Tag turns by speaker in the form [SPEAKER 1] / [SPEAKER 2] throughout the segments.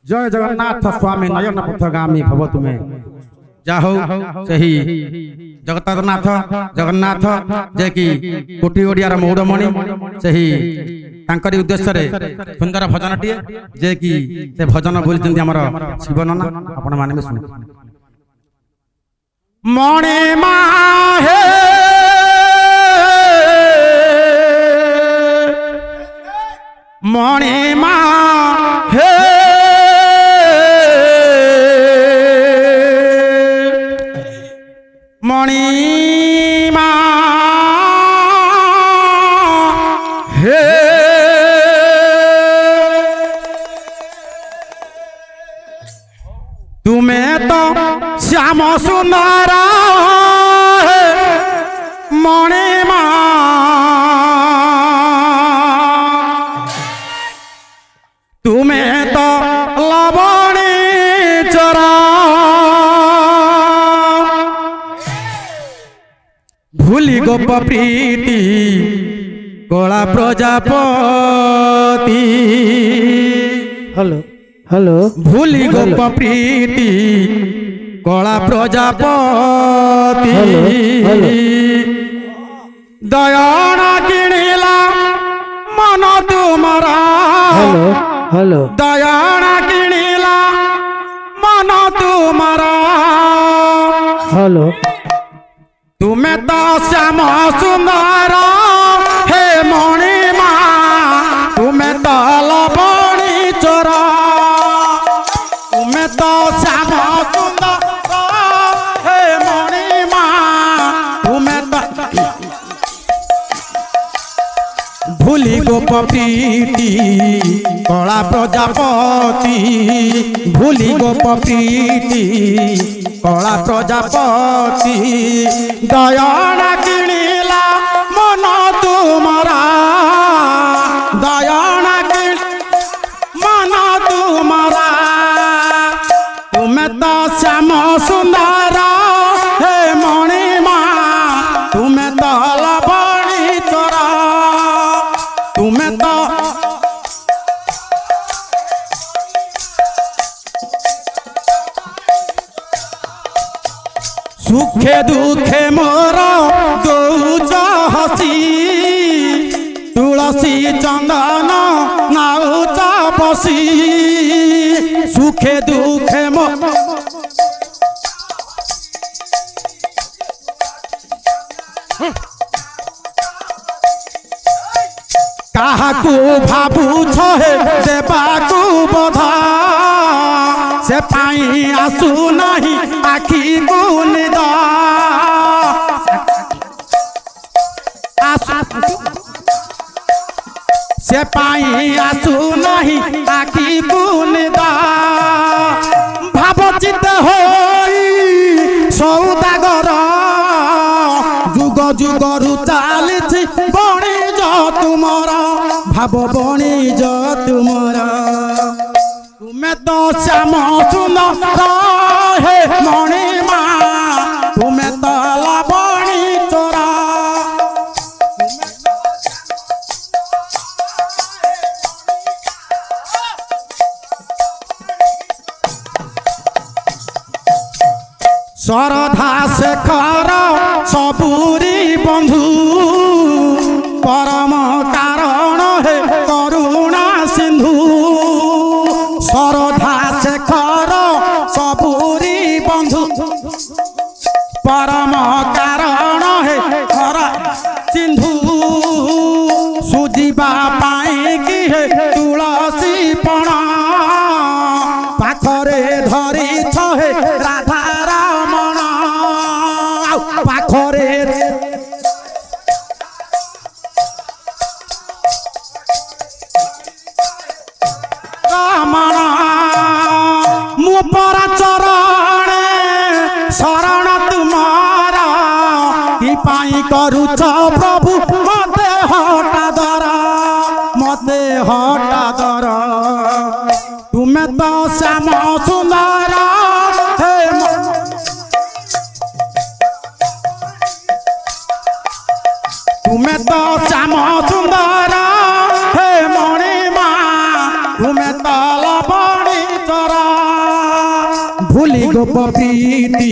[SPEAKER 1] जय जगन्नाथ स्वामी नयन पथगामी भव तुमे जाहो सही जगन्नाथ जगन्नाथ जे कि कोटी ओडियार मौड़मणि सही तांकरी उद्देश्य रे सुंदर भजन टिए जे कि से भजन बोलचंदी हमर शिवनना आपण माने में सुन मणे मा हे मणे मा हे मणिमा हे तुम्हें तो श्याम सुंदर मणिमा तुम्हें तो लवणी चरा भूली गोप प्रीति कला प्रजापति
[SPEAKER 2] हेलो हेलो
[SPEAKER 1] भूली गोप प्रीति कला प्रजापति दयाना किणिला मन तुमरा
[SPEAKER 2] हेलो हेलो
[SPEAKER 1] दयाना किणिला मन तुमरा
[SPEAKER 2] हेलो
[SPEAKER 1] तुम्हें तो श्याम सुंदर हे मणिमा तुम्हें तो लवणी चोरा तुम्हें तो श्याम सुंदर हे मणिमा तुम्हें तो भूली गोप प्रीति कला प्रजापति भूली गोप प्रीति कला प्रजापति दयाना किणिला मन तुमरा दयाना किण मन तुमरा तुम्हें तो श्याम सुंदर हे मणिमा तुम्हें तो लवणी चोरा तुम्हें तो सुखे दुखे मोर दौच हसी तुलसी चंदन नाउच बसी सुखे दुखे मोर काहाकू भाबुछ हे देबाकू बधा से पाई आसु नहीं आखी को निदा से पाई आसु नहीं आखी को निदा भावचित होई सौदागर जुग जुगरु चालिछि बणिज तुमर भाव बणिज तुमर तुम्हें तो श्याम सुंदर हे मणिमा तुम्हें तो लवणी चोरा श्रद्धा शेखर सबूरी बंधु परम कारण हे करुणा सिंधु श्रद्धा शेखर सबूरी बंधु परम कारण हे खरा सिंधु सुजीवा पाई कि हे तुलसी पणा पाखरे धरी हे राधा रमण पाखरे रमण मु पर चरण शरण तुम्हारा कि पाई करुछ प्रभु मते हटा दर तुम्हें तो श्याम सुंदर हे तुम्हें तो श्याम सुंदर हे मणिमा तुम्हें तो लवणी चोरा गोपीति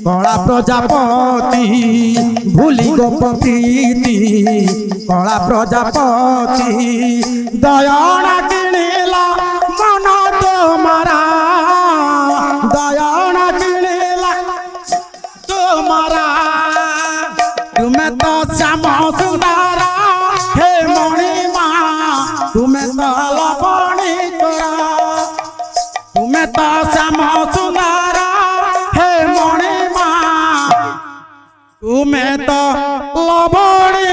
[SPEAKER 1] कला प्रजापति भूली गोपीति कला प्रजापति दयाना किणिला मन तुम्हारा दयाना किणिला तुम्हारा तुम्हें तो श्याम सुंदरा हे मणिमा तुम्हें तो लवणी तोरा तुम्हें तो श्याम सुंदरा हे मणिमा तुम्हें तो लवणी